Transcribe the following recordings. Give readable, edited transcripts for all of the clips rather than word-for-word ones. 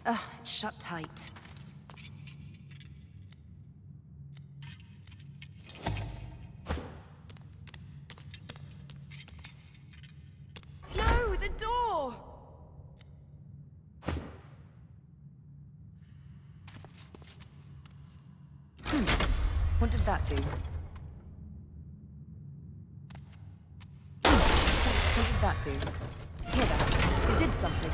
Ugh, it's shut tight. No, the door! What did that do? What did that do? Hear that? It did something.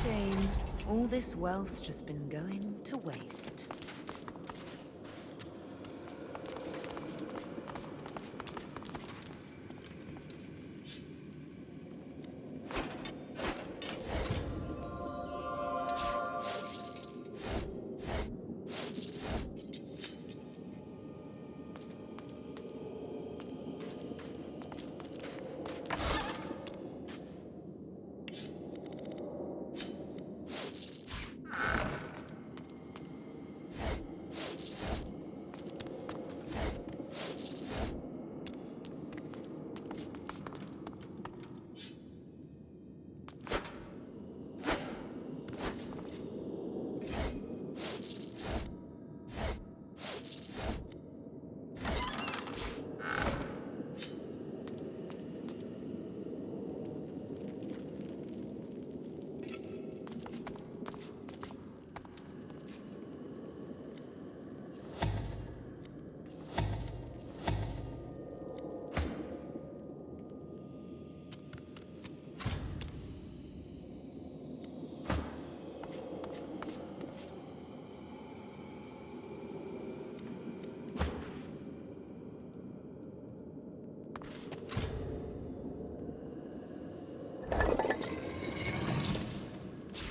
Shame. All this wealth's just been going to waste.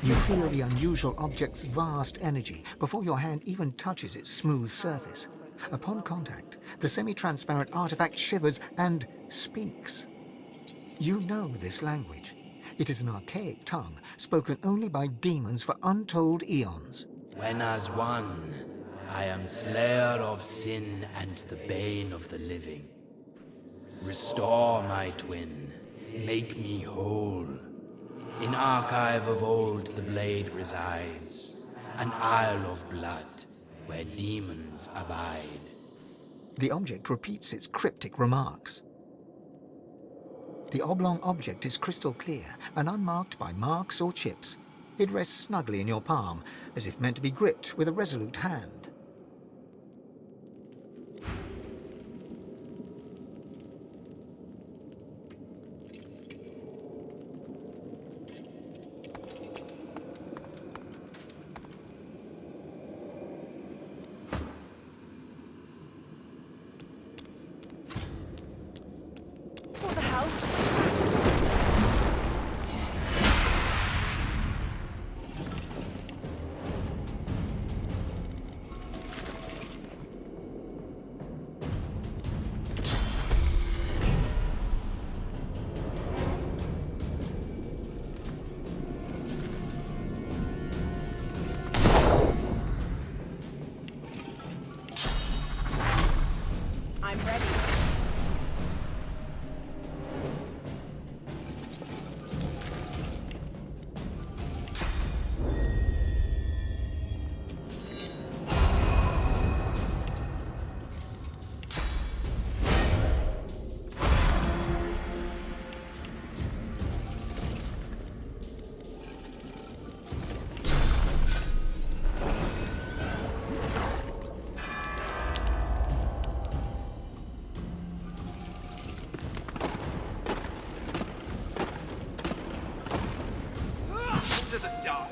You feel the unusual object's vast energy before your hand even touches its smooth surface. Upon contact, the semi-transparent artifact shivers and speaks. You know this language. It is an archaic tongue spoken only by demons for untold eons. When as one, I am slayer of sin and the bane of the living. Restore my twin, make me whole. In archive of old the blade resides, an isle of blood where demons abide. The object repeats its cryptic remarks. The oblong object is crystal clear and unmarked by marks or chips. It rests snugly in your palm, as if meant to be gripped with a resolute hand. What the hell? I'm ready. Into the dark.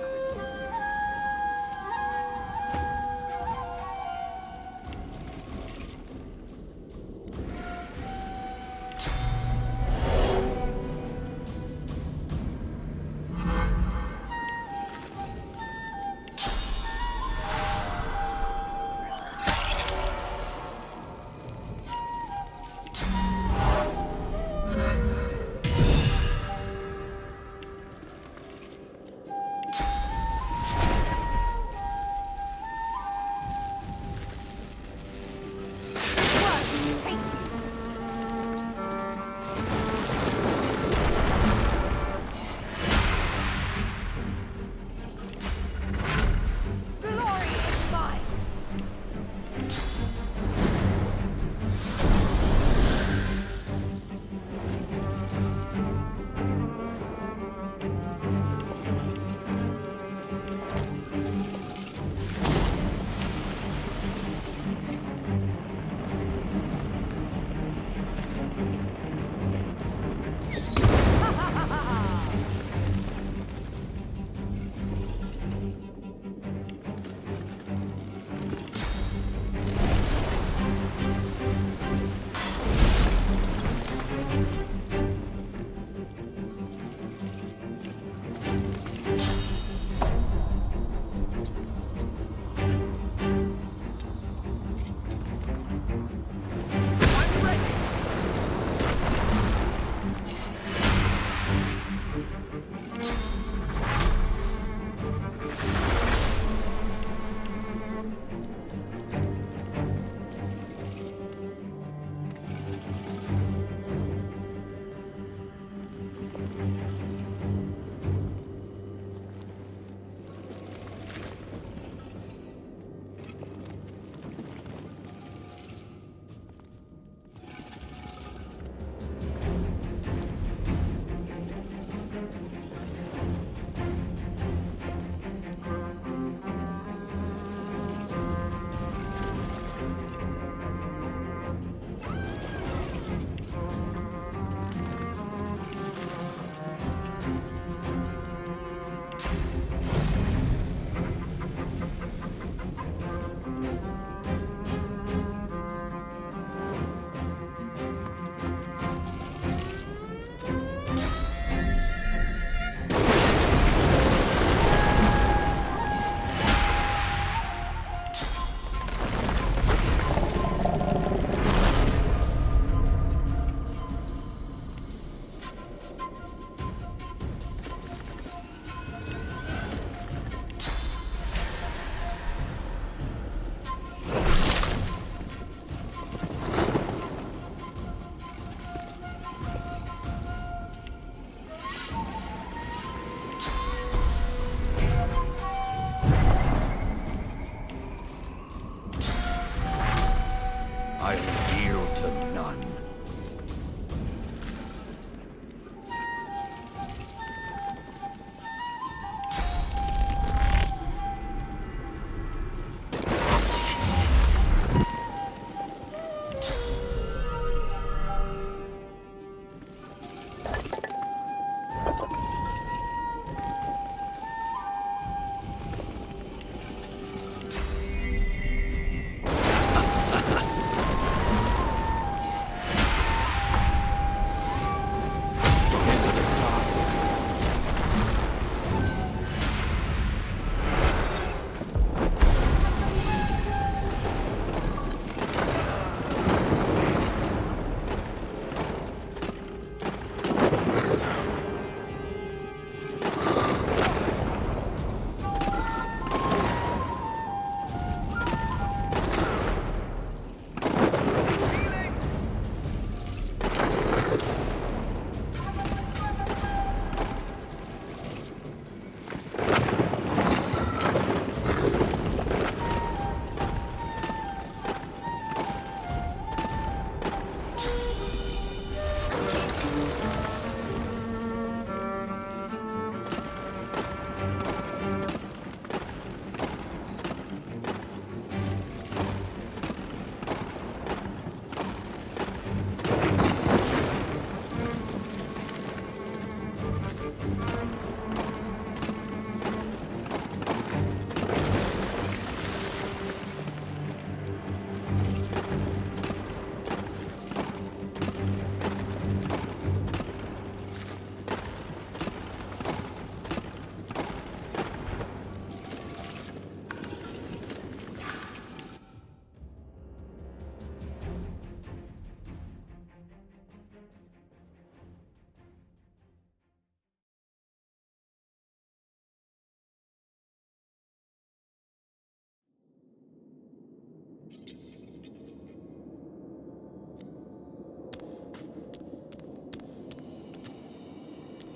done.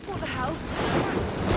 What the hell?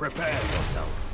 Prepare yourself.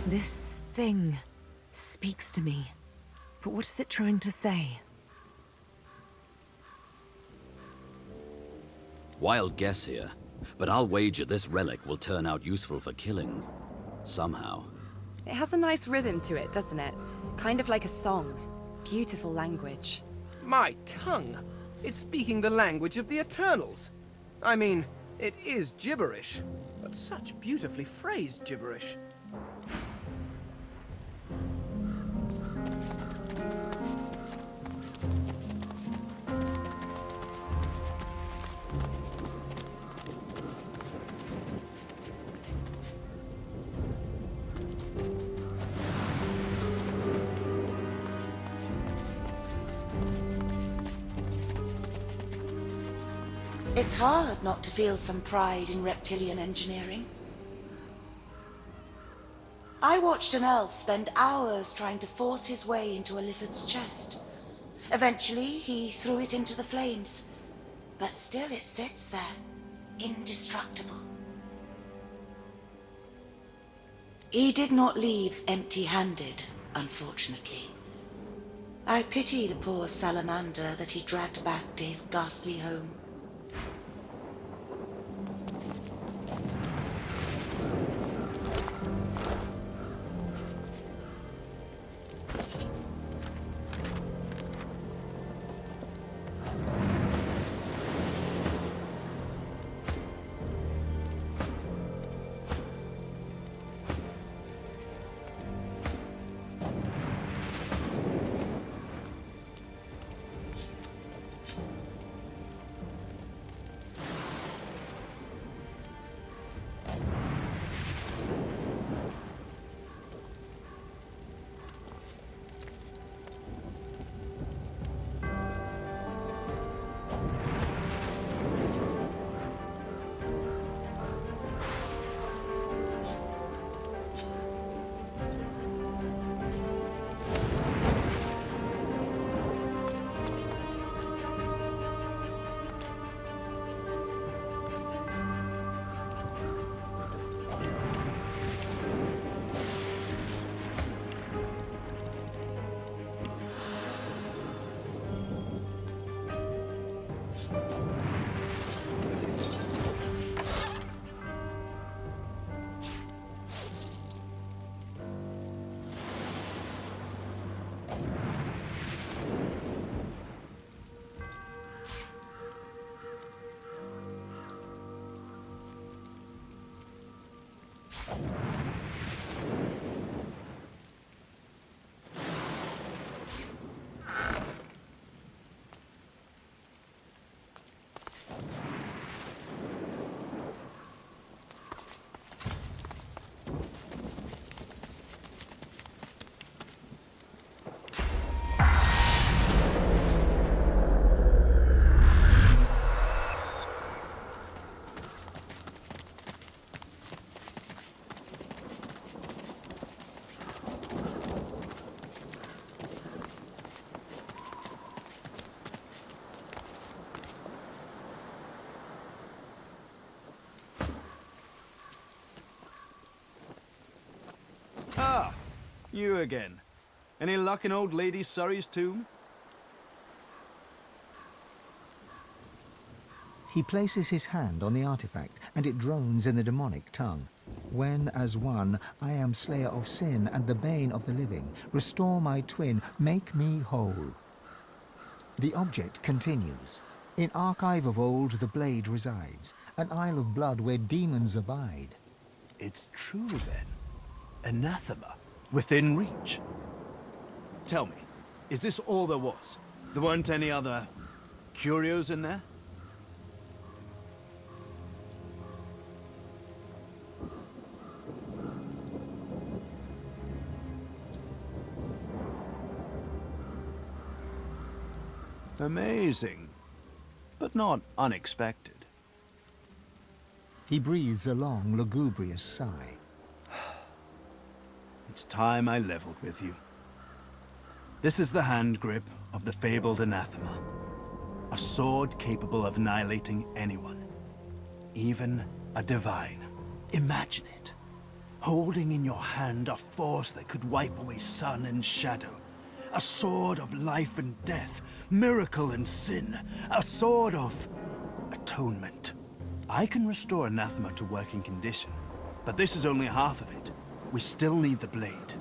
This thing speaks to me. But what is it trying to say? Wild guess here, but I'll wager this relic will turn out useful for killing. Somehow. It has a nice rhythm to it, doesn't it? Kind of like a song. Beautiful language. My tongue! It's speaking the language of the Eternals. I mean, it is gibberish, but such beautifully phrased gibberish. It's hard not to feel some pride in reptilian engineering. I watched an elf spend hours trying to force his way into a lizard's chest. Eventually, he threw it into the flames, but still it sits there, indestructible. He did not leave empty-handed, unfortunately. I pity the poor salamander that he dragged back to his ghastly home. You again. Any luck in old Lady Surrey's tomb? He places his hand on the artifact, and it drones in the demonic tongue. When, as one, I am slayer of sin and the bane of the living, restore my twin, make me whole. The object continues. In archive of old the blade resides, an isle of blood where demons abide. It's true, then. Anathema. Within reach. Tell me, is this all there was? There weren't any other curios in there? Amazing, but not unexpected. He breathes a long, lugubrious sigh. It's time I leveled with you. This is the hand grip of the fabled anathema. A sword capable of annihilating anyone. Even a divine. Imagine it. Holding in your hand a force that could wipe away sun and shadow. A sword of life and death, miracle and sin. A sword of atonement. I can restore anathema to working condition, but this is only half of it. We still need the blade.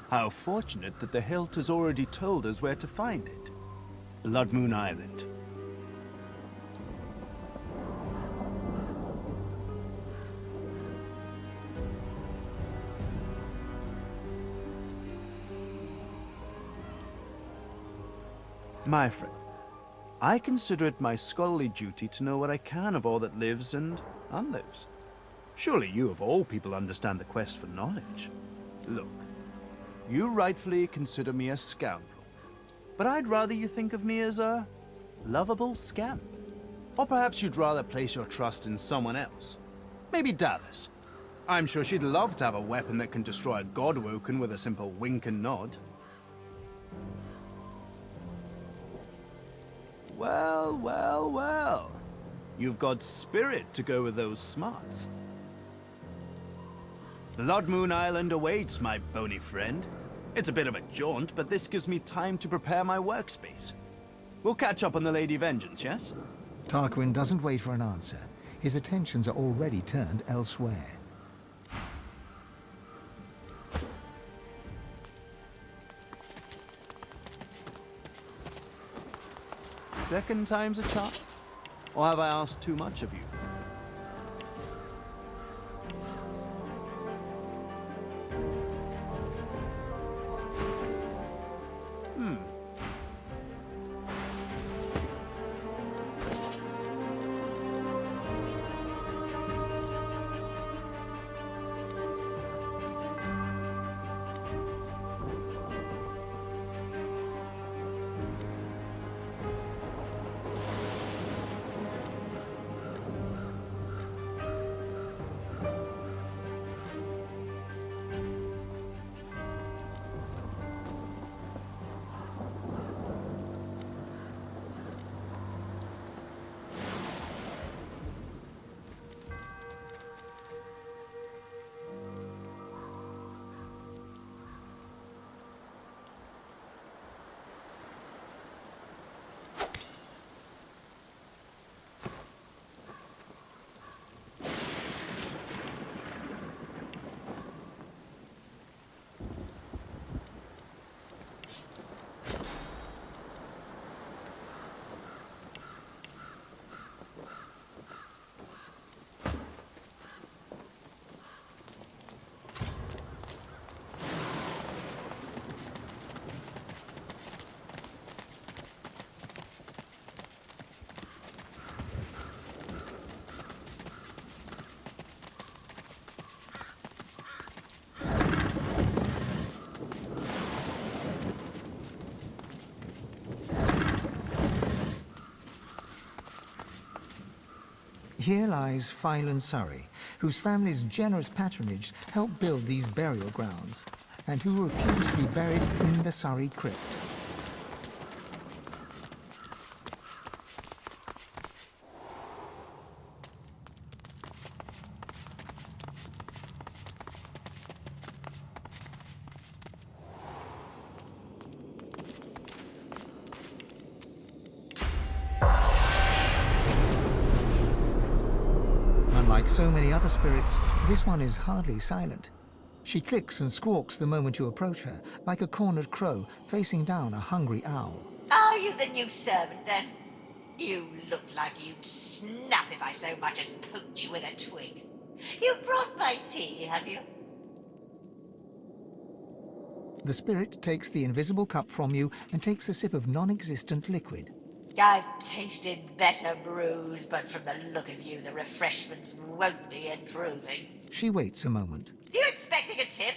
How fortunate that the hilt has already told us where to find it. Blood Moon Island. My friend, I consider it my scholarly duty to know what I can of all that lives and unlives. Surely you of all people understand the quest for knowledge. Look, you rightfully consider me a scoundrel, but I'd rather you think of me as a lovable scamp. Or perhaps you'd rather place your trust in someone else. Maybe Dallas. I'm sure she'd love to have a weapon that can destroy a Godwoken with a simple wink and nod. Well, well, well. You've got spirit to go with those smarts. Blood Moon Island awaits, my bony friend. It's a bit of a jaunt, but this gives me time to prepare my workspace. We'll catch up on the Lady Vengeance, yes? Tarquin doesn't wait for an answer. His attentions are already turned elsewhere. Second time's a charm? Or have I asked too much of you? Here lies Phylan Surrey, whose family's generous patronage helped build these burial grounds, and who refused to be buried in the Surrey crypt. Like so many other spirits, this one is hardly silent. She clicks and squawks the moment you approach her, like a cornered crow facing down a hungry owl. Are you the new servant, then? You look like you'd snap if I so much as poked you with a twig. You brought my tea, have you? The spirit takes the invisible cup from you and takes a sip of non-existent liquid. I've tasted better brews, but from the look of you, the refreshments won't be improving. She waits a moment. You expecting a tip?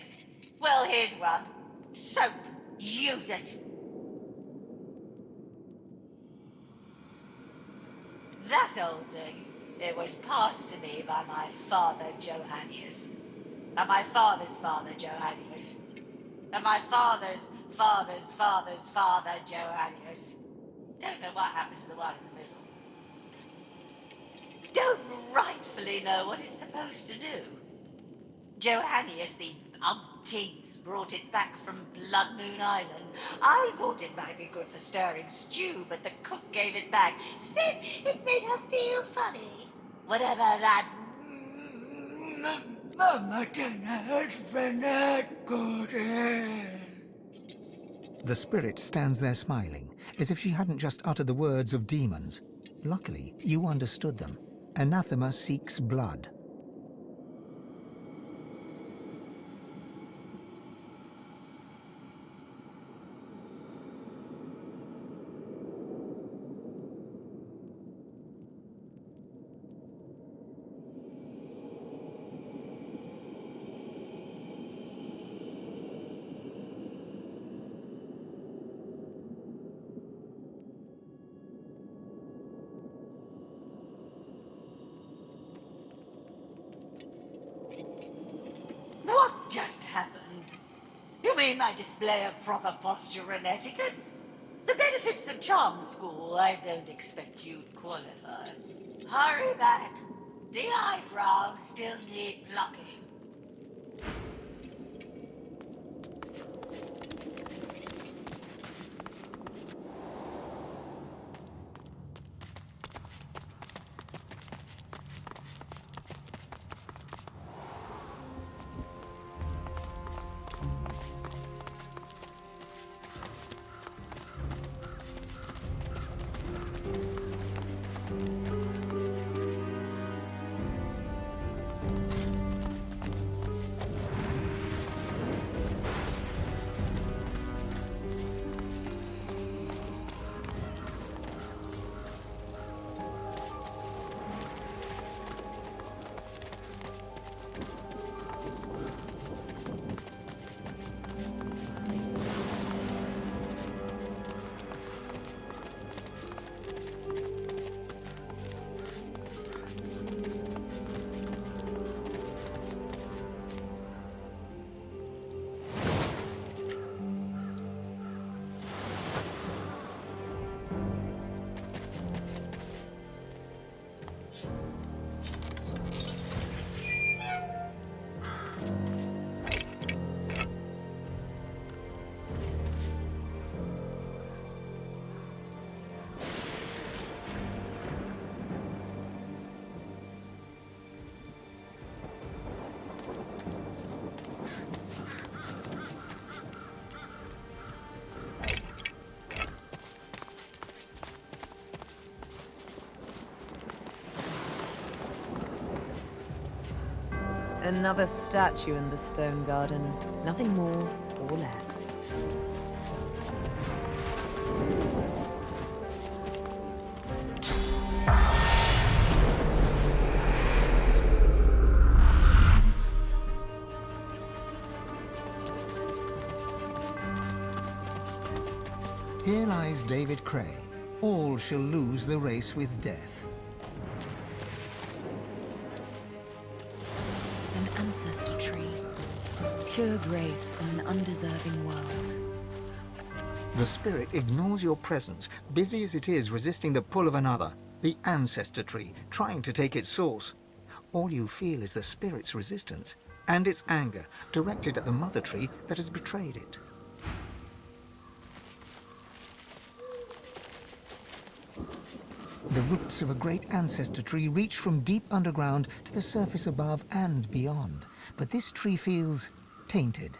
Well, here's one. Soap. Use it. That old thing, it was passed to me by my father, Johannius. And my father's father, Johannius. And my father's father's father's father, Johannius. Don't know what happened to the one in the middle. Don't rightfully know what it's supposed to do. Johannius the umpteenth brought it back from Blood Moon Island. I thought it might be good for stirring stew, but the cook gave it back. Said it made her feel funny. Whatever that... Mama cannot good. The spirit stands there smiling, as if she hadn't just uttered the words of demons. Luckily, you understood them. Anathema seeks blood. What just happened? You mean my display of proper posture and etiquette? The benefits of charm school, I don't expect you'd qualify. Hurry back. The eyebrows still need plucking. Another statue in the stone garden. Nothing more or less. Here lies David Cray. All shall lose the race with death. An ancestor tree. Pure grace in an undeserving world. The spirit ignores your presence, busy as it is resisting the pull of another, the ancestor tree, trying to take its source. All you feel is the spirit's resistance, and its anger, directed at the mother tree that has betrayed it. The roots of a great ancestor tree reach from deep underground to the surface above and beyond. But this tree feels tainted.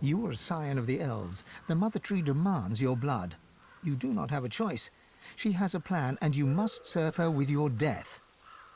You are a scion of the elves. The mother tree demands your blood. You do not have a choice. She has a plan, and you must serve her with your death.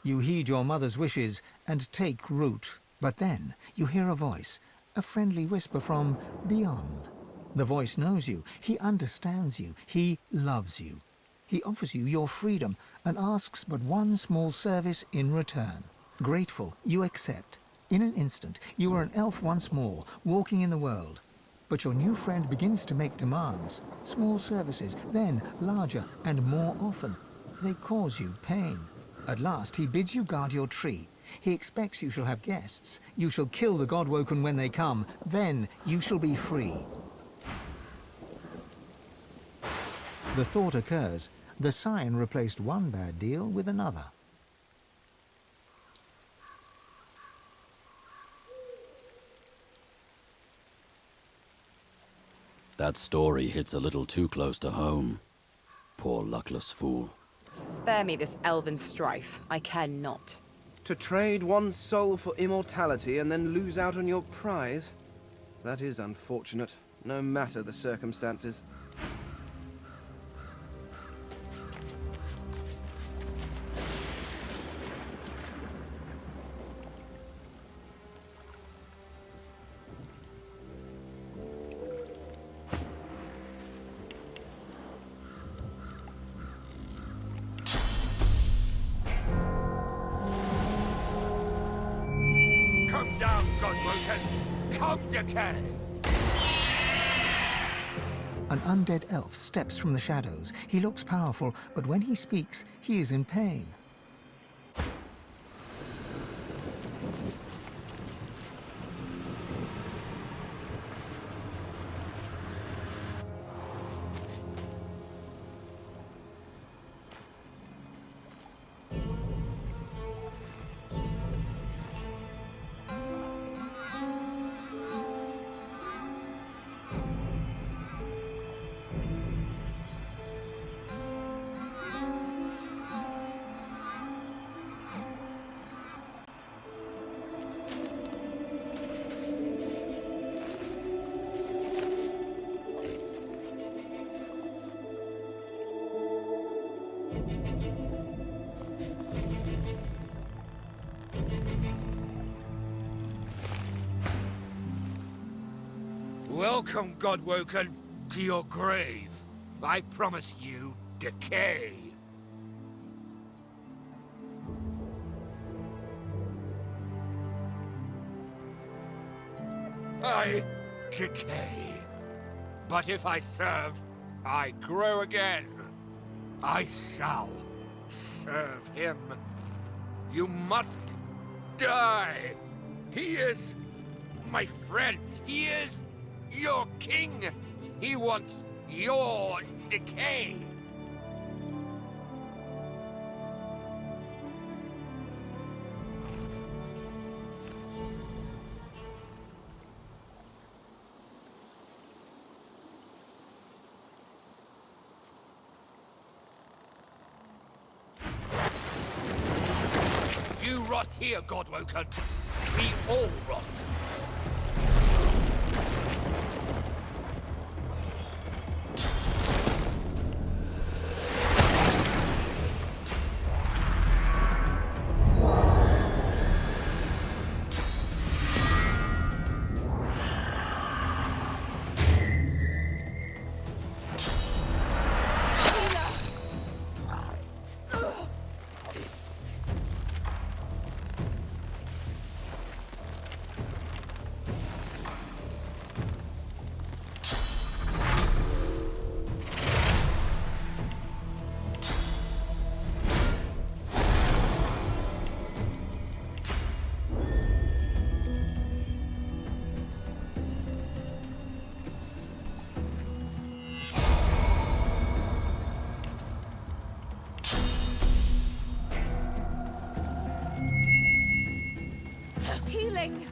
You heed your mother's wishes and take root. But then you hear a voice, a friendly whisper from beyond. The voice knows you. He understands you. He loves you. He offers you your freedom and asks but one small service in return. Grateful, you accept. In an instant, you are an elf once more, walking in the world. But your new friend begins to make demands. Small services, then larger and more often. They cause you pain. At last, he bids you guard your tree. He expects you shall have guests. You shall kill the Godwoken when they come. Then you shall be free. The thought occurs. The scion replaced one bad deal with another. That story hits a little too close to home. Poor luckless fool. Spare me this elven strife. I care not. To trade one's soul for immortality and then lose out on your prize? That is unfortunate, no matter the circumstances. Come down, Godwoken! Come, decay! An undead elf steps from the shadows. He looks powerful, but when he speaks, he is in pain. Welcome, Godwoken, to your grave. I promise you, decay. I decay. But if I serve, I grow again. I shall serve him. You must die. He is my friend. He is your king. He wants your decay. You rot here, Godwoken. We all rot. Healing!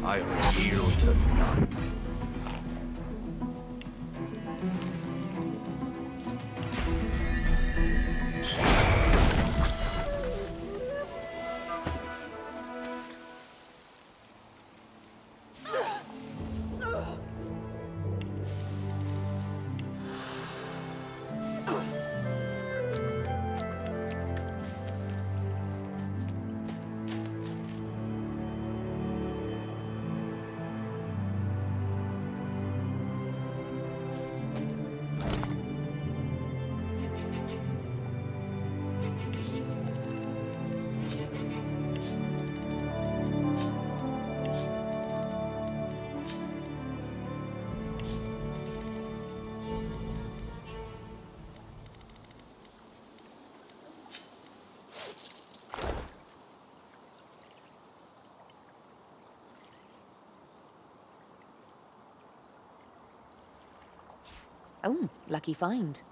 I will yield to none. Oh, lucky find.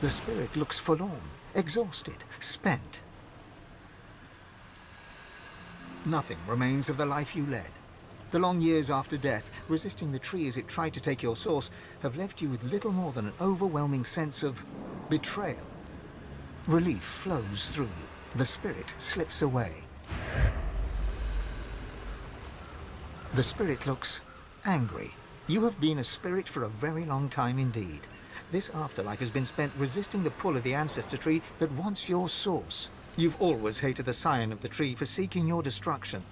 The spirit looks forlorn, exhausted, spent. Nothing remains of the life you led. The long years after death, resisting the tree as it tried to take your source, have left you with little more than an overwhelming sense of betrayal. Relief flows through you. The spirit slips away. The spirit looks angry. You have been a spirit for a very long time indeed. This afterlife has been spent resisting the pull of the ancestor tree that wants your source. You've always hated the scion of the tree for seeking your destruction.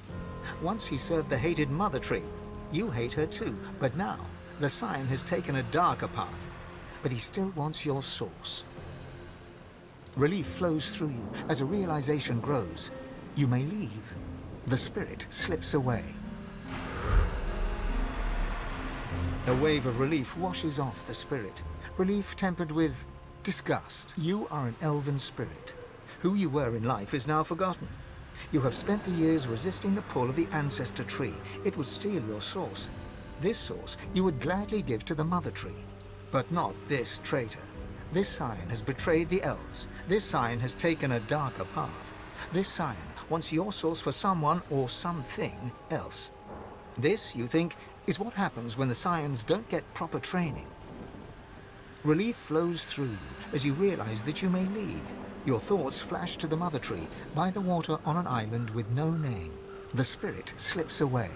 Once he served the hated mother tree. You hate her too, but now the scion has taken a darker path. But he still wants your source. Relief flows through you as a realization grows. You may leave. The spirit slips away. A wave of relief washes off the spirit. Relief tempered with disgust. You are an elven spirit. Who you were in life is now forgotten. You have spent the years resisting the pull of the ancestor tree. It would steal your source. This source you would gladly give to the mother tree. But not this traitor. This scion has betrayed the elves. This scion has taken a darker path. This scion wants your source for someone or something else. This, you think, is what happens when the scions don't get proper training. Relief flows through you as you realize that you may leave. Your thoughts flash to the mother tree by the water on an island with no name. The spirit slips away.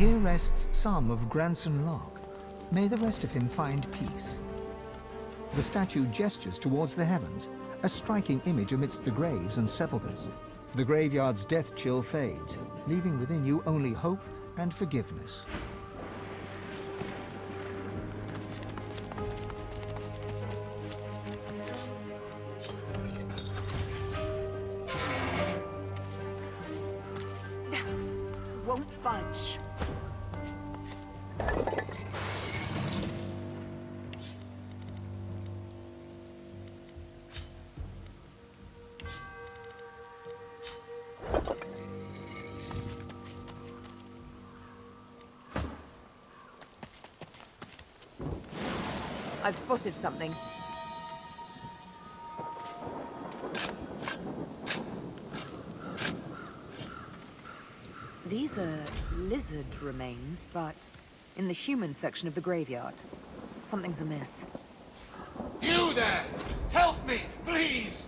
Here rests some of Granson Lock. May the rest of him find peace. The statue gestures towards the heavens, a striking image amidst the graves and sepulchres. The graveyard's death chill fades, leaving within you only hope and forgiveness. Won't budge. I've spotted something. These are lizard remains, but in the human section of the graveyard. Something's amiss. You there! Help me, please!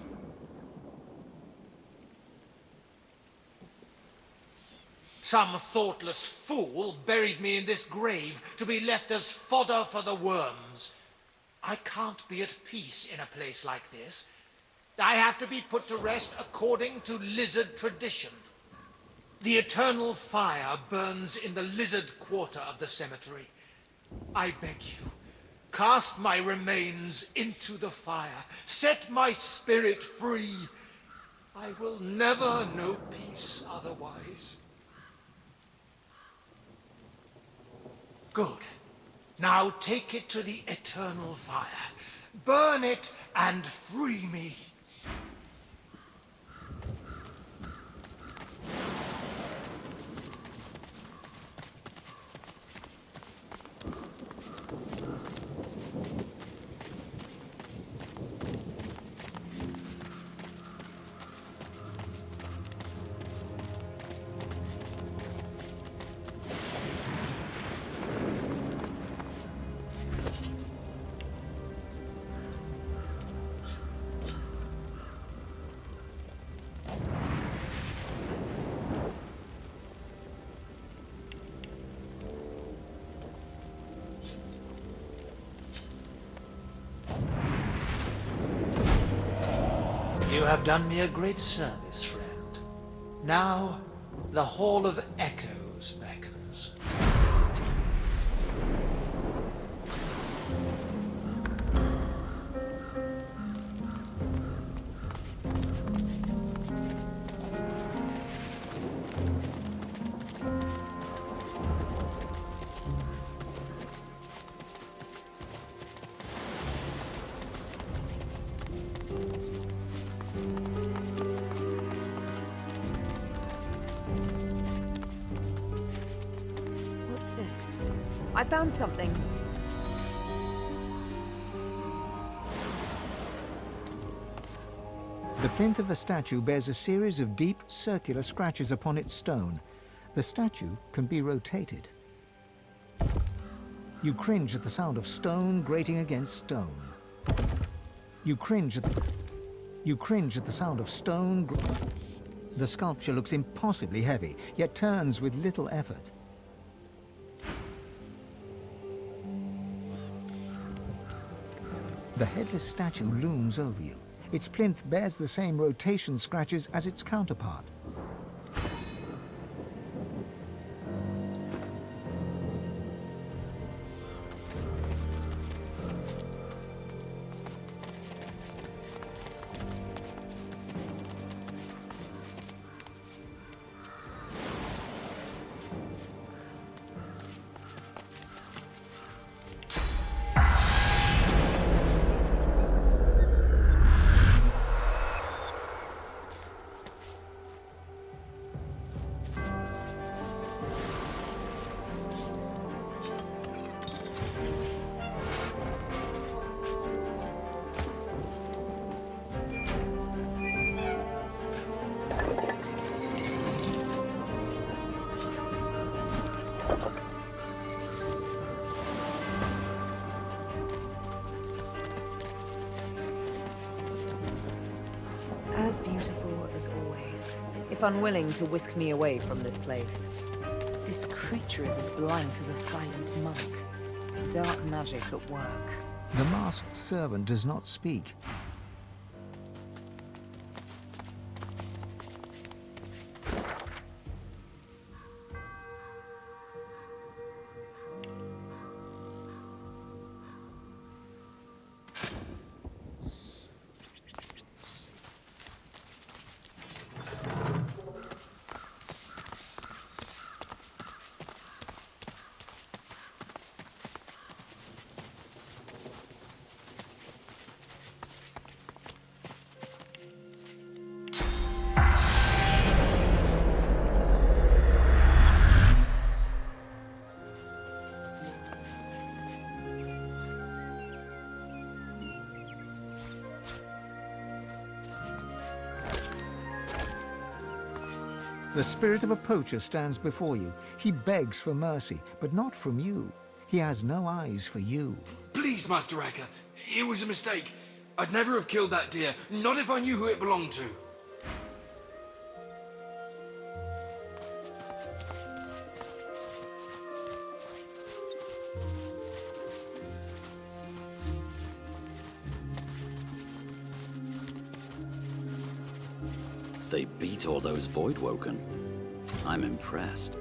Some thoughtless fool buried me in this grave to be left as fodder for the worms. I can't be at peace in a place like this. I have to be put to rest according to lizard tradition. The eternal fire burns in the lizard quarter of the cemetery. I beg you, cast my remains into the fire. Set my spirit free. I will never know peace otherwise. Good. Now take it to the eternal fire. Burn it and free me. You have done me a great service, friend. Now, the Hall of Echoes beckons. I found something. The plinth of the statue bears a series of deep, circular scratches upon its stone. The statue can be rotated. You cringe at the sound of stone grating against stone. You cringe at the sound of stone. The sculpture looks impossibly heavy, yet turns with little effort. The headless statue looms over you. Its plinth bears the same rotation scratches as its counterpart. As beautiful as always, if unwilling to whisk me away from this place. This creature is as blank as a silent monk. Dark magic at work. The masked servant does not speak. The spirit of a poacher stands before you. He begs for mercy, but not from you. He has no eyes for you. Please, Master Racker. It was a mistake. I'd never have killed that deer, not if I knew who it belonged to. They beat all those Voidwoken. I'm impressed.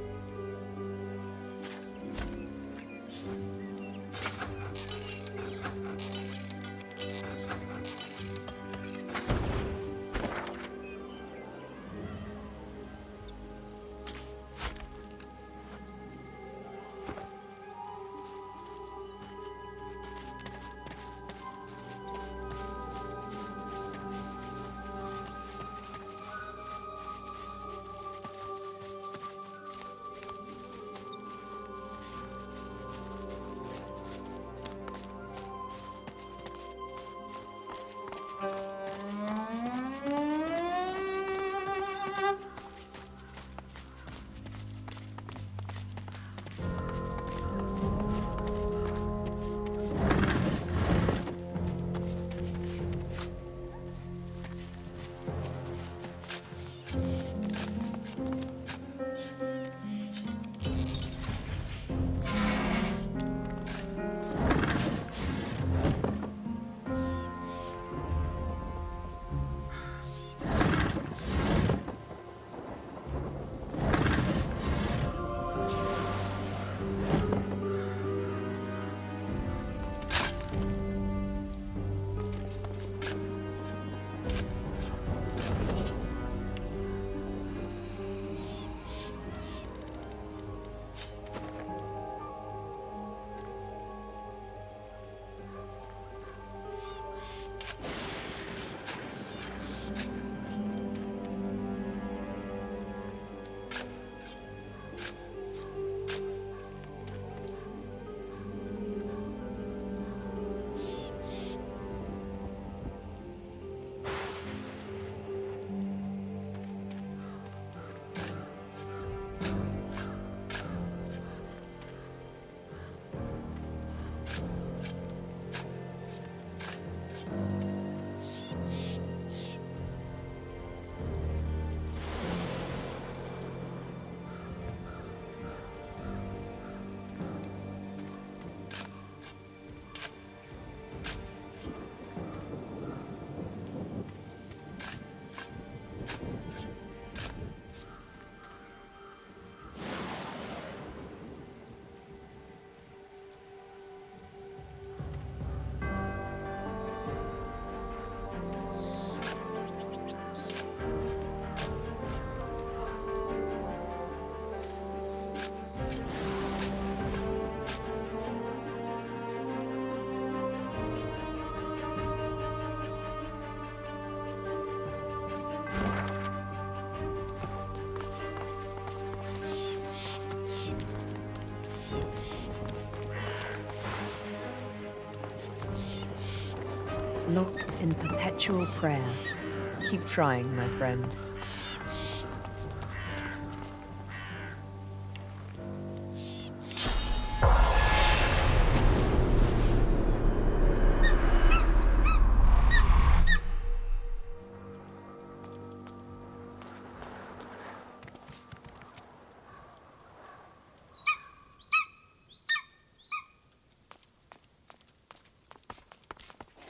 Locked in perpetual prayer. Keep trying, my friend.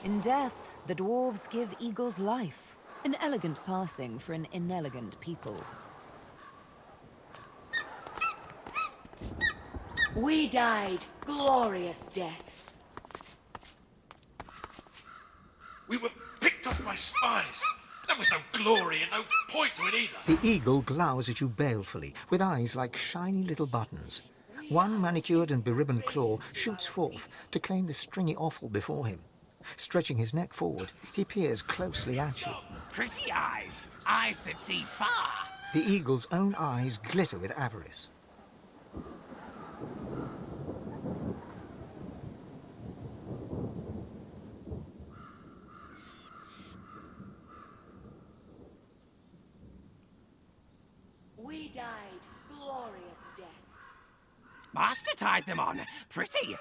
In death, the dwarves give eagles life. An elegant passing for an inelegant people. We died glorious deaths. We were picked up by spies. There was no glory and no point to it either. The eagle glowers at you balefully, with eyes like shiny little buttons. One manicured and beribboned claw shoots forth to claim the stringy offal before him. Stretching his neck forward, he peers closely at you. Pretty eyes. Eyes that see far. The eagle's own eyes glitter with avarice. We died glorious deaths. Master tied them on. Pretty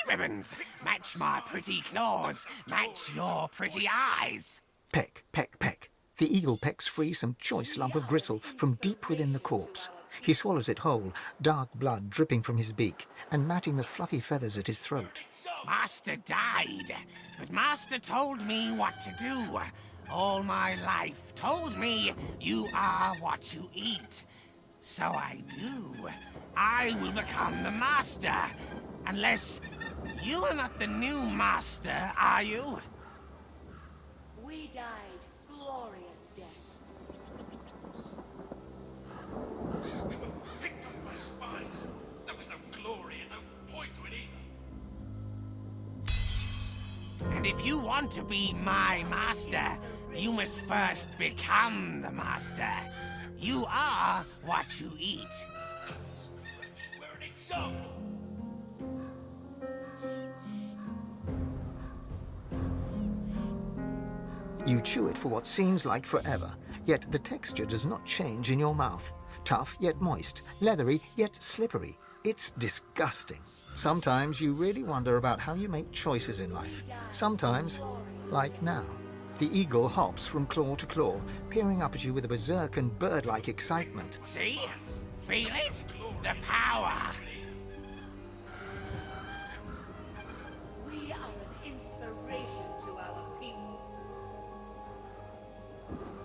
ribbons. Match my pretty claws. Match your pretty eyes. Peck, peck, peck. The eagle pecks free some choice lump of gristle from deep within the corpse. He swallows it whole, dark blood dripping from his beak and matting the fluffy feathers at his throat. Master died, but Master told me what to do. All my life told me you are what you eat. So I do. I will become the Master. Unless you are not the new Master, are you? We died glorious deaths. We were picked up by spies. There was no glory and no point to it either. And if you want to be my Master, you must first become the Master. You are what you eat. We're an example. You chew it for what seems like forever, yet the texture does not change in your mouth. Tough yet moist, leathery yet slippery. It's disgusting. Sometimes you really wonder about how you make choices in life. Sometimes, like now. The eagle hops from claw to claw, peering up at you with a berserk and bird-like excitement. See? Feel it? The power! We are an inspiration to our people.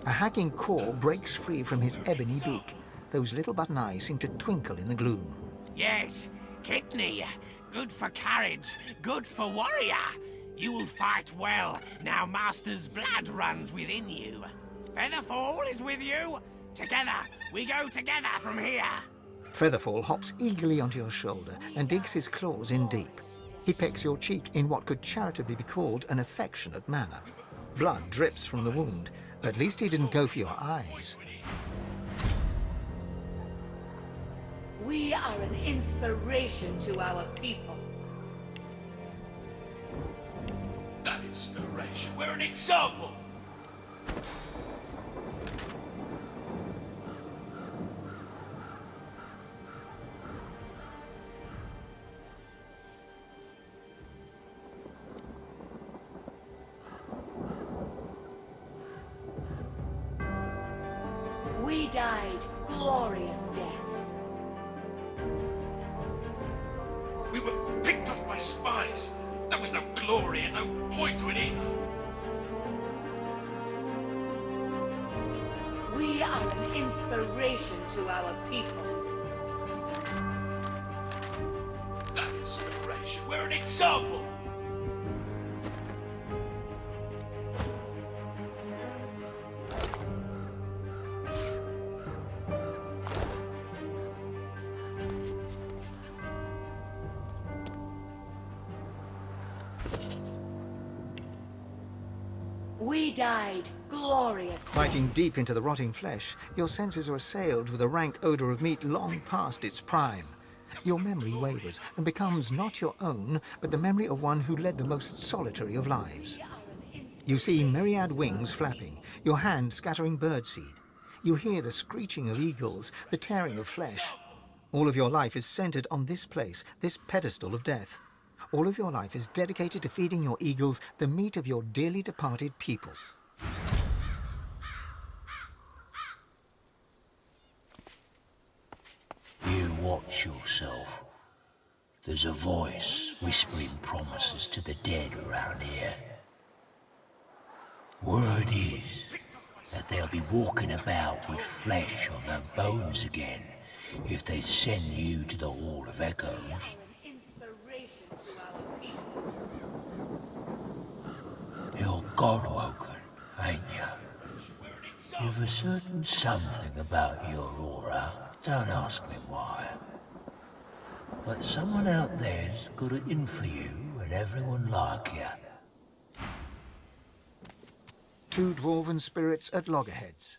A hacking caw breaks free from his ebony beak. Those little button eyes seem to twinkle in the gloom. Yes, kidney. Good for courage. Good for warrior. You will fight well, now Master's blood runs within you. Featherfall is with you. Together, we go together from here. Featherfall hops eagerly onto your shoulder and digs his claws in deep. He pecks your cheek in what could charitably be called an affectionate manner. Blood drips from the wound. At least he didn't go for your eyes. We are an inspiration to our people. That inspiration. We're an example. We died glorious deaths. We were picked up by spies. There was no glory and no point to it either. We are an inspiration to our people. That inspiration. We're an example. We died glorious. Biting deep into the rotting flesh, your senses are assailed with a rank odor of meat long past its prime. Your memory wavers and becomes not your own, but the memory of one who led the most solitary of lives. You see myriad wings flapping, your hand scattering birdseed. You hear the screeching of eagles, the tearing of flesh. All of your life is centered on this place, this pedestal of death. All of your life is dedicated to feeding your eagles the meat of your dearly departed people. You watch yourself. There's a voice whispering promises to the dead around here. Word is that they'll be walking about with flesh on their bones again if they send you to the Hall of Echoes. You're God-woken, ain't you? You've a certain something about your aura. Don't ask me why. But someone out there's got it in for you and everyone like you. Two dwarven spirits at loggerheads.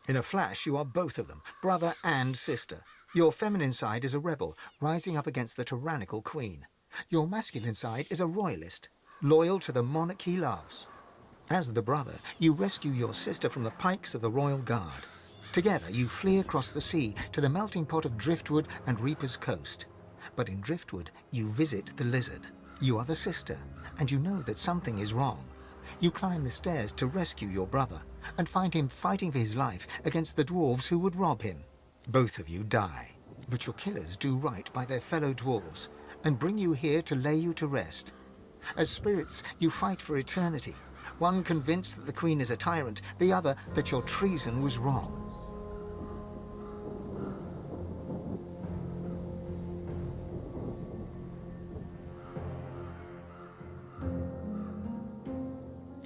In a flash, you are both of them, brother and sister. Your feminine side is a rebel, rising up against the tyrannical queen. Your masculine side is a royalist, loyal to the monarch he loves. As the brother, you rescue your sister from the pikes of the royal guard. Together, you flee across the sea to the melting pot of Driftwood and Reaper's Coast. But in Driftwood, you visit the lizard. You are the sister, and you know that something is wrong. You climb the stairs to rescue your brother, and find him fighting for his life against the dwarves who would rob him. Both of you die, but your killers do right by their fellow dwarves, and bring you here to lay you to rest. As spirits, you fight for eternity, one convinced that the Queen is a tyrant, the other that your treason was wrong.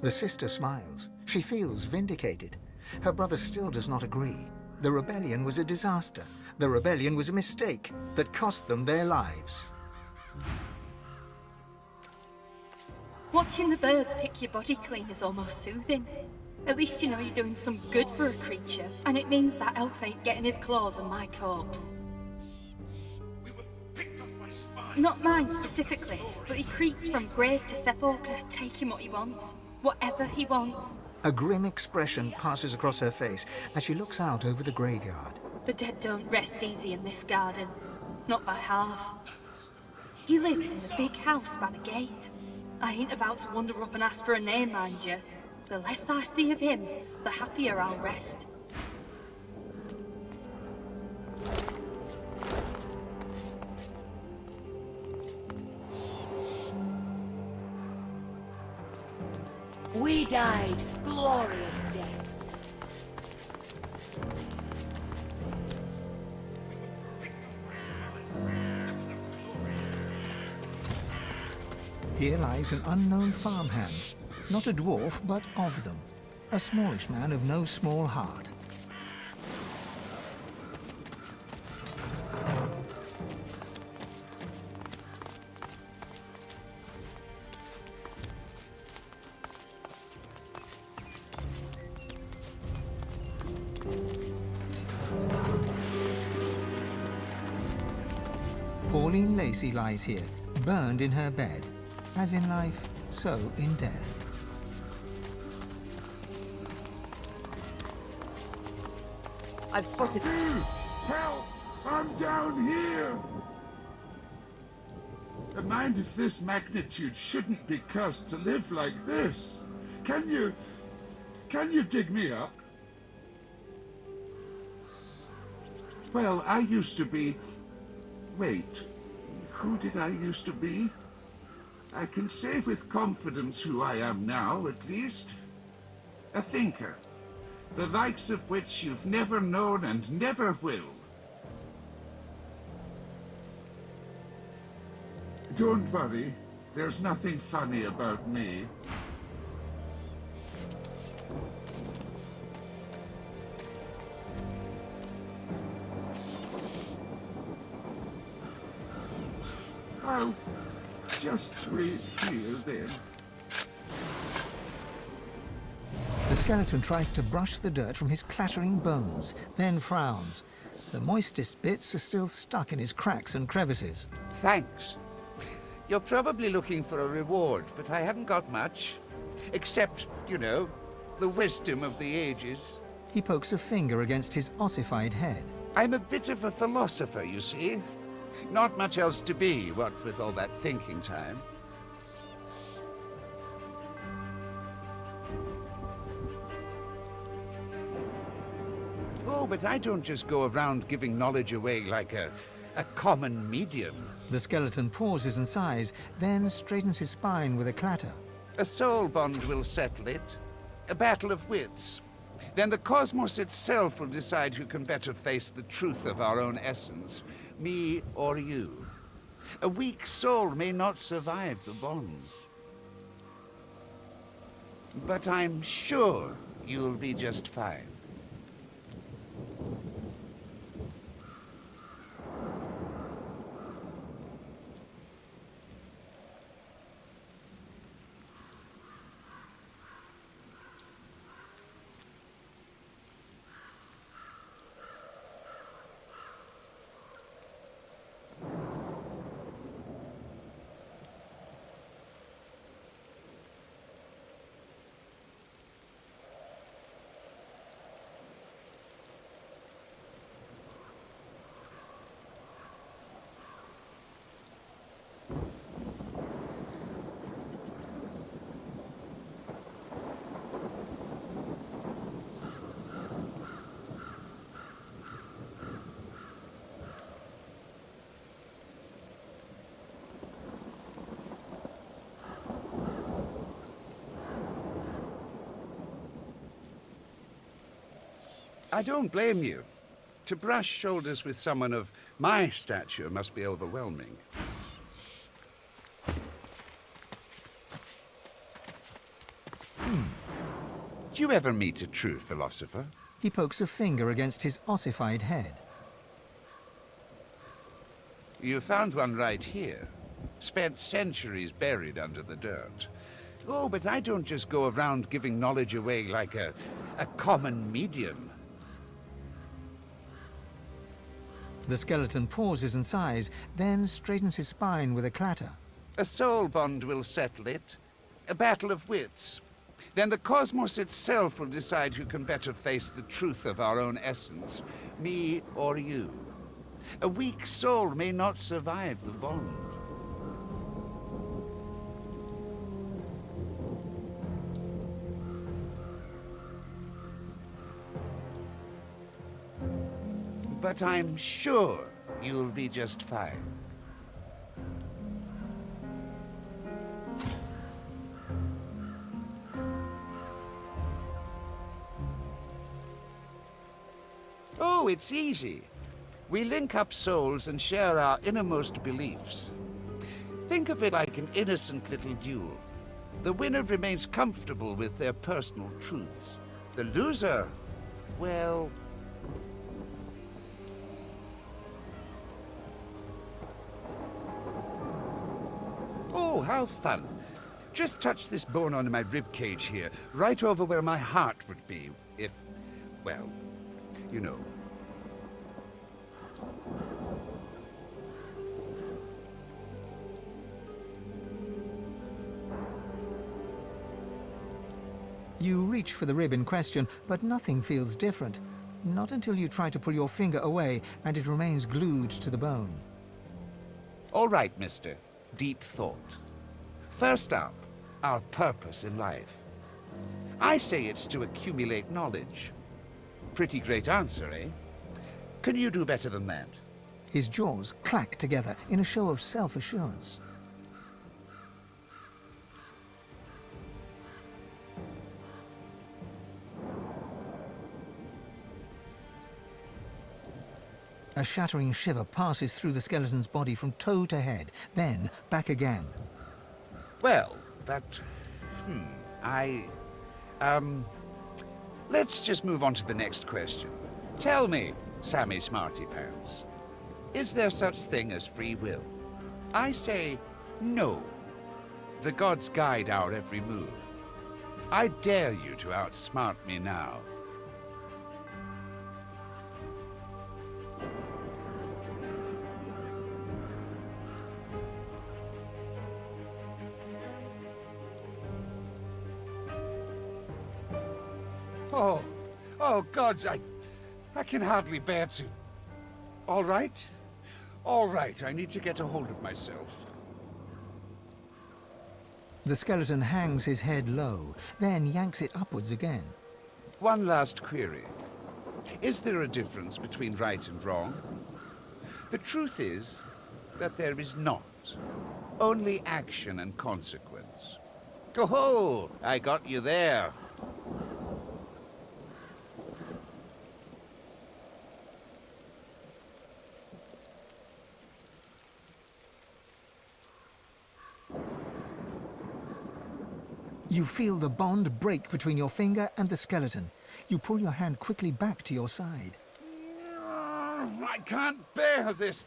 The sister smiles. She feels vindicated. Her brother still does not agree. The rebellion was a disaster. The rebellion was a mistake that cost them their lives. Watching the birds pick your body clean is almost soothing. At least you know you're doing some good for a creature, and it means that elf ain't getting his claws on my corpse. We were picked off by spies. Not mine specifically, but he creeps from grave to sepulchre, taking what he wants. Whatever he wants. A grim expression passes across her face as she looks out over the graveyard. The dead don't rest easy in this garden. Not by half. He lives in the big house by the gate. I ain't about to wander up and ask for a name, mind you. The less I see of him, the happier I'll rest. We died glorious deaths. Here lies an unknown farmhand, not a dwarf, but of them. A smallish man of no small heart. Pauline Lacey lies here, burned in her bed. As in life, so in death. I've spotted... Help! I'm down here! A mind of this magnitude shouldn't be cursed to live like this. Can you dig me up? Well, I used to be... Wait, who did I used to be? I can say with confidence who I am now, at least. A thinker, the likes of which you've never known and never will. Don't worry, there's nothing funny about me. Oh. Just wait here, then. The skeleton tries to brush the dirt from his clattering bones, then frowns. The moistest bits are still stuck in his cracks and crevices. Thanks. You're probably looking for a reward, but I haven't got much. Except, you know, the wisdom of the ages. He pokes a finger against his ossified head. I'm a bit of a philosopher, you see. Not much else to be, what with all that thinking time. Oh, but I don't just go around giving knowledge away like a common medium. The skeleton pauses and sighs, then straightens his spine with a clatter. A soul bond will settle it. A battle of wits. Then the cosmos itself will decide who can better face the truth of our own essence, me or you. A weak soul may not survive the bond. But I'm sure you'll be just fine. I don't blame you. To brush shoulders with someone of my stature must be overwhelming. Do you ever meet a true philosopher? He pokes a finger against his ossified head. You found one right here. Spent centuries buried under the dirt. Oh, but I don't just go around giving knowledge away like a common medium. The skeleton pauses and sighs, then straightens his spine with a clatter. A soul bond will settle it. A battle of wits. Then the cosmos itself will decide who can better face the truth of our own essence, me or you. A weak soul may not survive the bond. But I'm sure you'll be just fine. Oh, it's easy. We link up souls and share our innermost beliefs. Think of it like an innocent little duel. The winner remains comfortable with their personal truths. The loser, well... Oh, how fun. Just touch this bone on my rib cage here, right over where my heart would be, if, well, you know. You reach for the rib in question, but nothing feels different. Not until you try to pull your finger away and it remains glued to the bone. All right, mister. Deep thought. First up, our purpose in life. I say it's to accumulate knowledge. Pretty great answer, eh? Can you do better than that? His jaws clack together in a show of self-assurance. A shattering shiver passes through the skeleton's body from toe to head, then back again. Well, but... Let's just move on to the next question. Tell me, Sammy Smarty Pants, is there such thing as free will? I say no. The gods guide our every move. I dare you to outsmart me now. Oh, gods, I can hardly bear to. All right, I need to get a hold of myself. The skeleton hangs his head low, then yanks it upwards again. One last query. Is there a difference between right and wrong? The truth is that there is not. Only action and consequence. Go-ho! I got you there. You feel the bond break between your finger and the skeleton. You pull your hand quickly back to your side. I can't bear this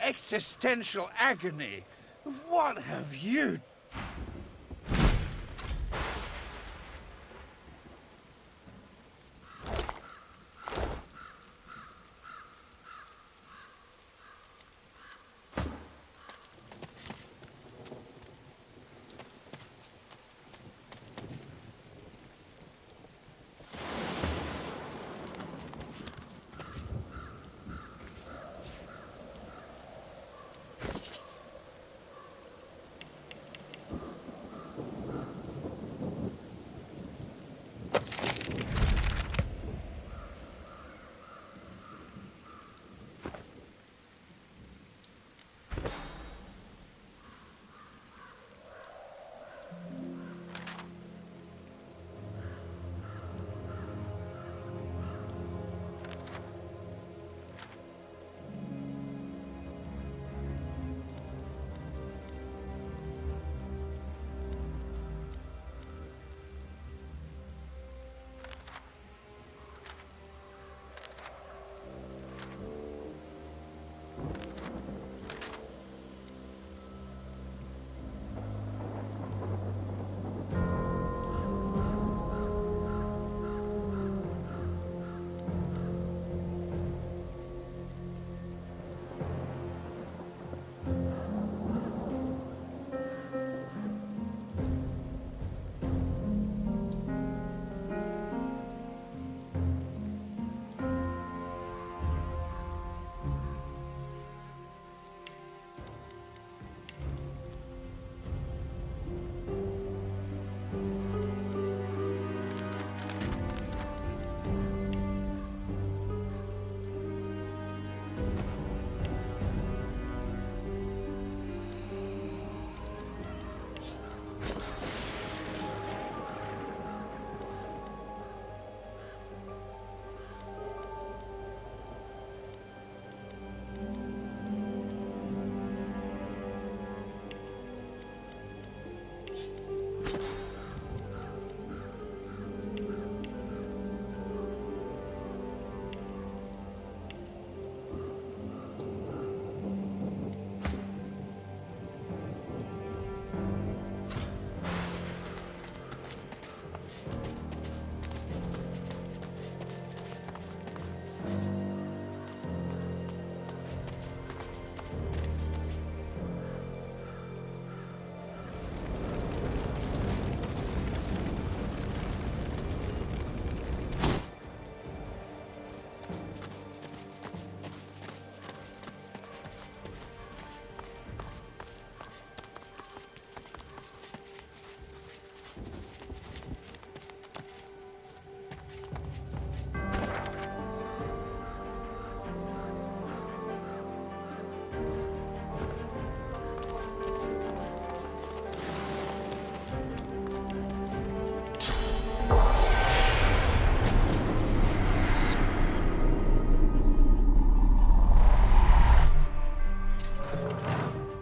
existential agony. What have you...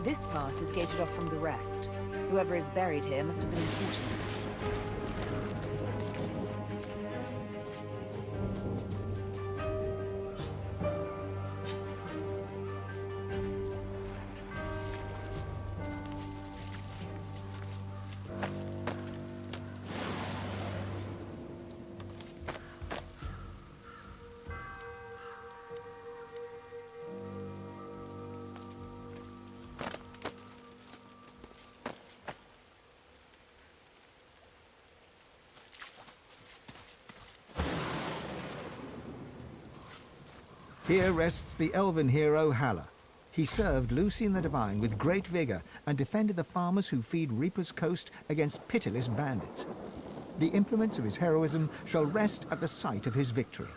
This part is gated off from the rest. Whoever is buried here must have been important. Here rests the elven hero Halla. He served Lucian the Divine with great vigor and defended the farmers who feed Reaper's Coast against pitiless bandits. The implements of his heroism shall rest at the site of his victory.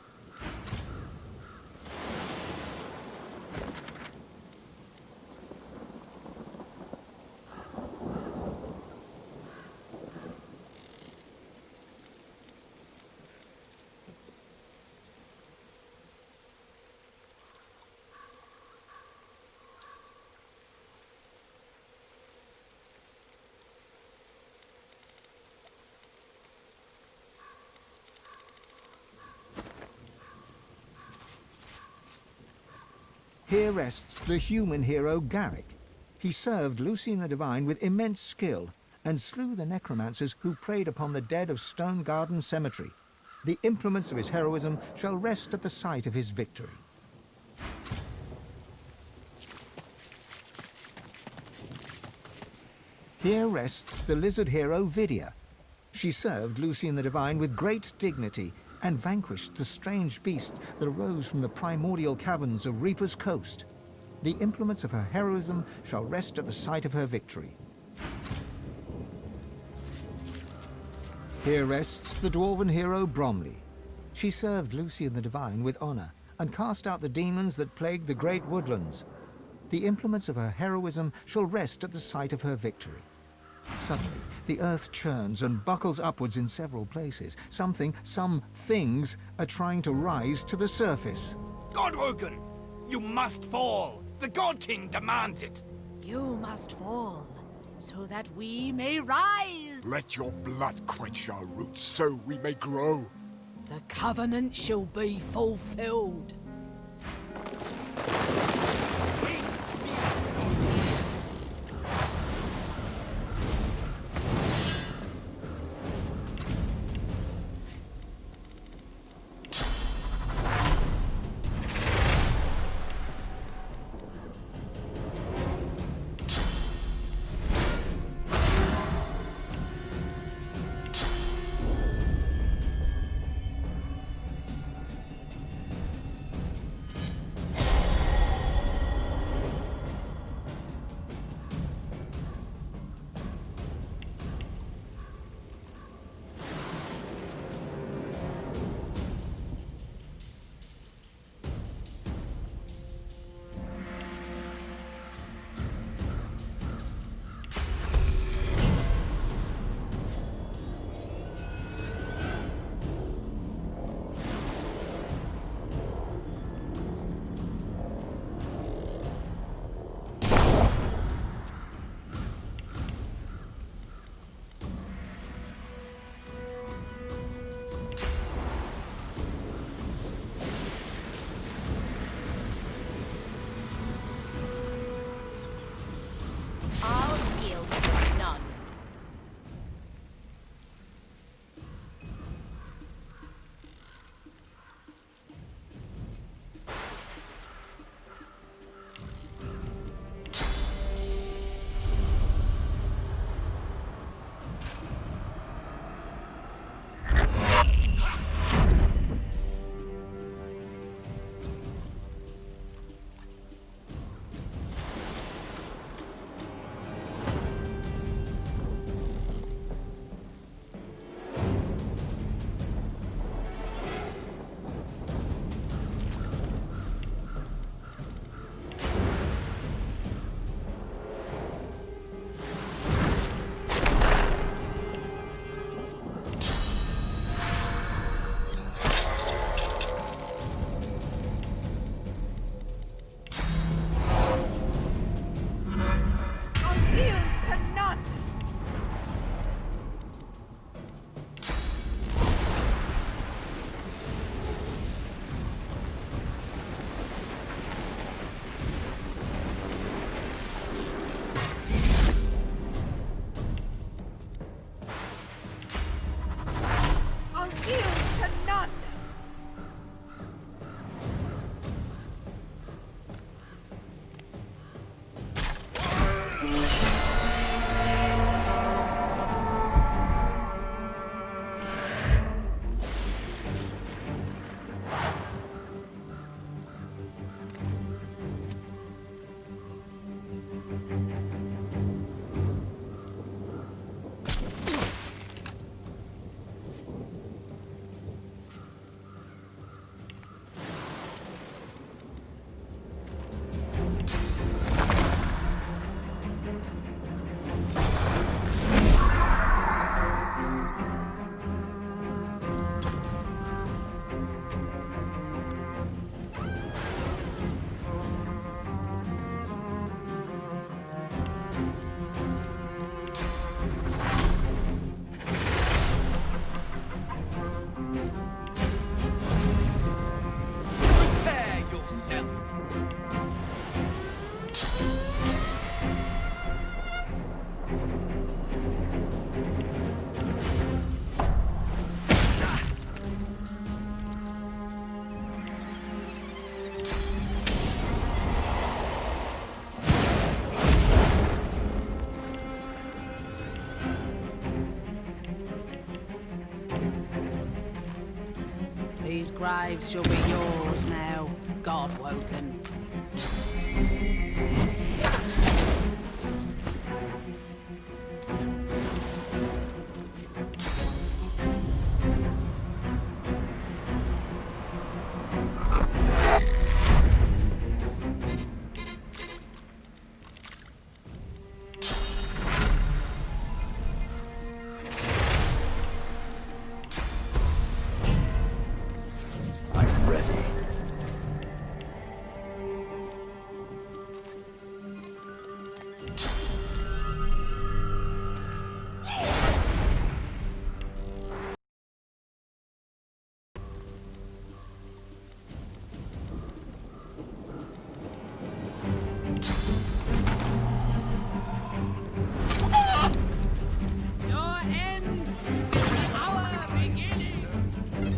Here rests the human hero Garrick. He served Lucian the Divine with immense skill and slew the necromancers who preyed upon the dead of Stone Garden Cemetery. The implements of his heroism shall rest at the site of his victory. Here rests the lizard hero Vidia. She served Lucian the Divine with great dignity and vanquished the strange beasts that arose from the primordial caverns of Reaper's Coast. The implements of her heroism shall rest at the site of her victory. Here rests the dwarven hero Bromley. She served Lucian the Divine with honor and cast out the demons that plagued the great woodlands. The implements of her heroism shall rest at the site of her victory. Suddenly, the earth churns and buckles upwards in several places. Some things are trying to rise to the surface. Godwoken! You must fall! The God King demands it! You must fall, so that we may rise. Let your blood quench our roots, so we may grow. The covenant shall be fulfilled. graves shall be yours now, God-woken. I'm ready. Your end is our beginning! The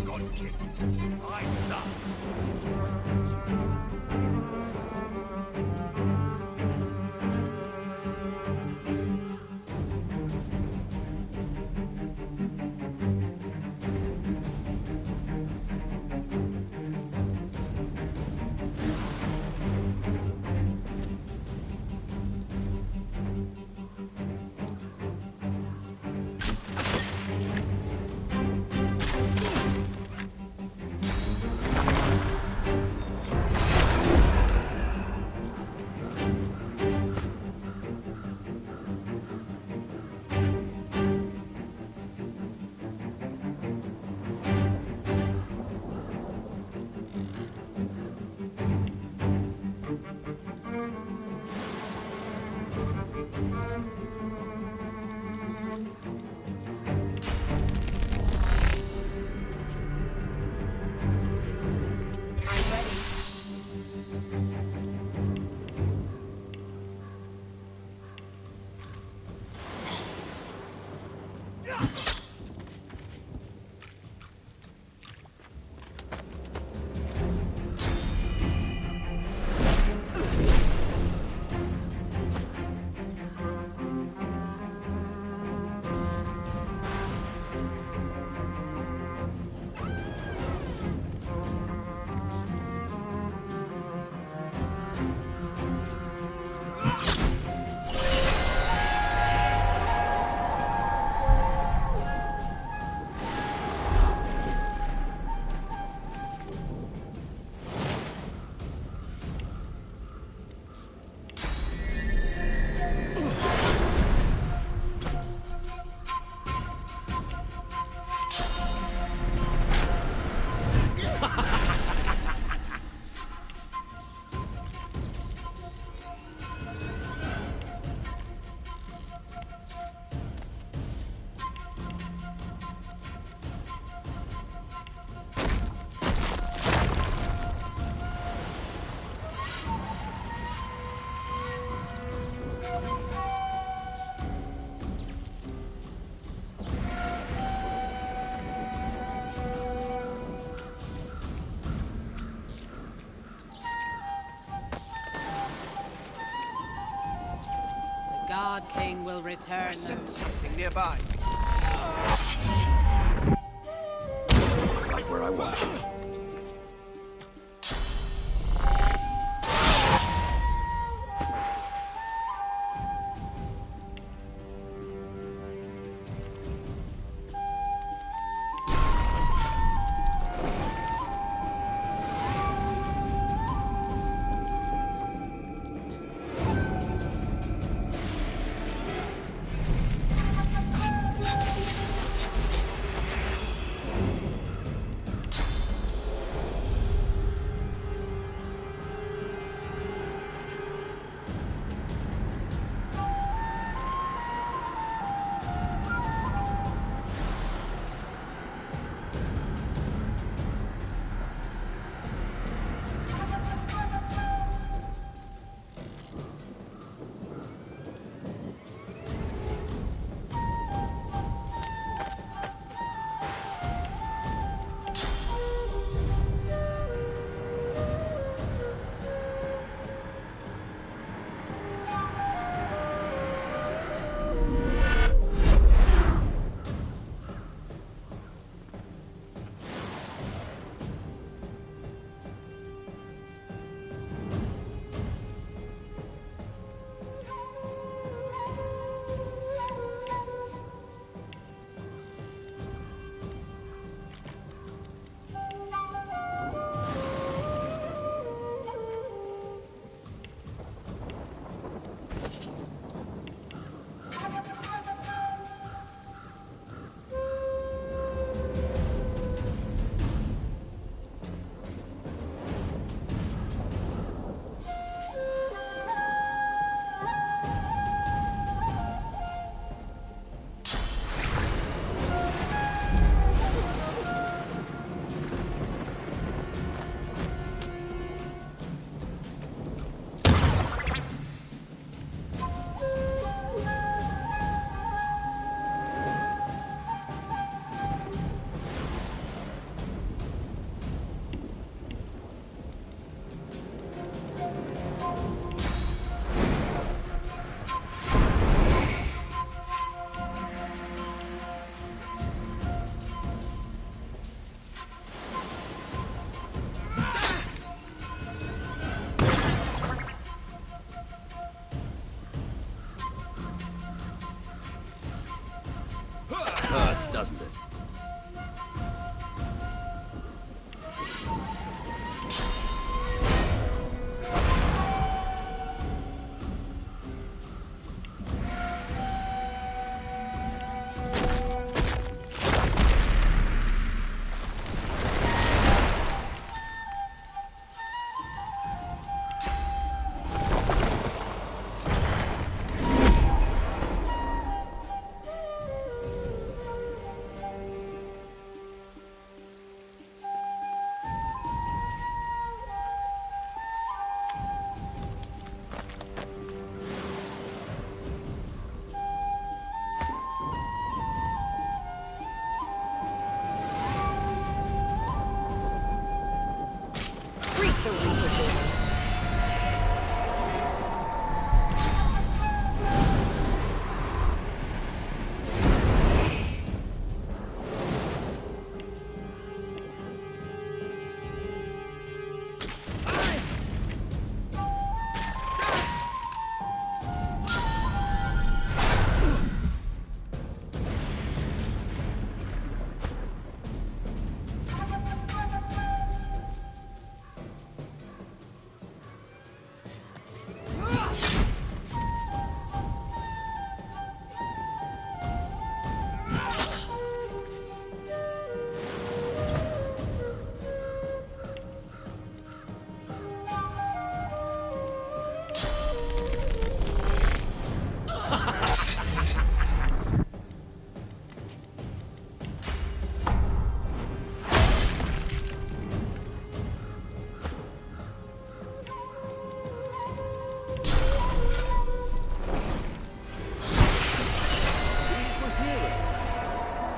God King will return I them. sense something nearby. Right where I want you.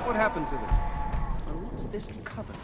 What happened to them? And what's this covenant?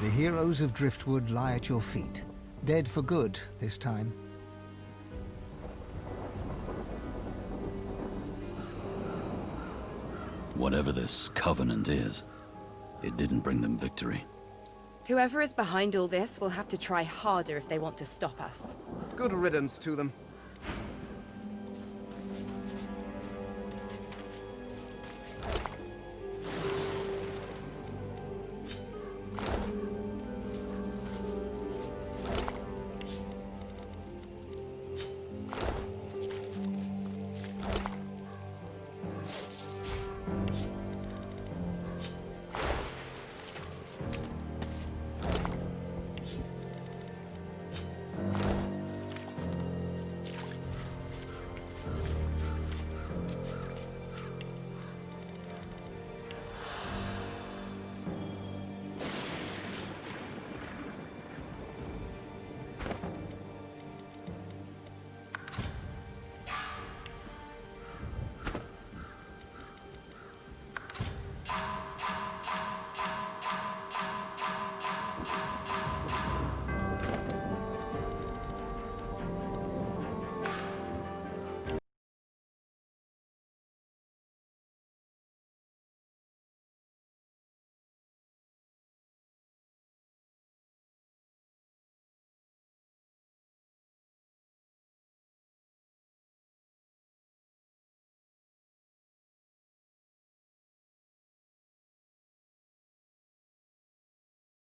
The heroes of Driftwood lie at your feet, dead for good this time. Whatever this covenant is, it didn't bring them victory. Whoever is behind all this will have to try harder if they want to stop us. Good riddance to them.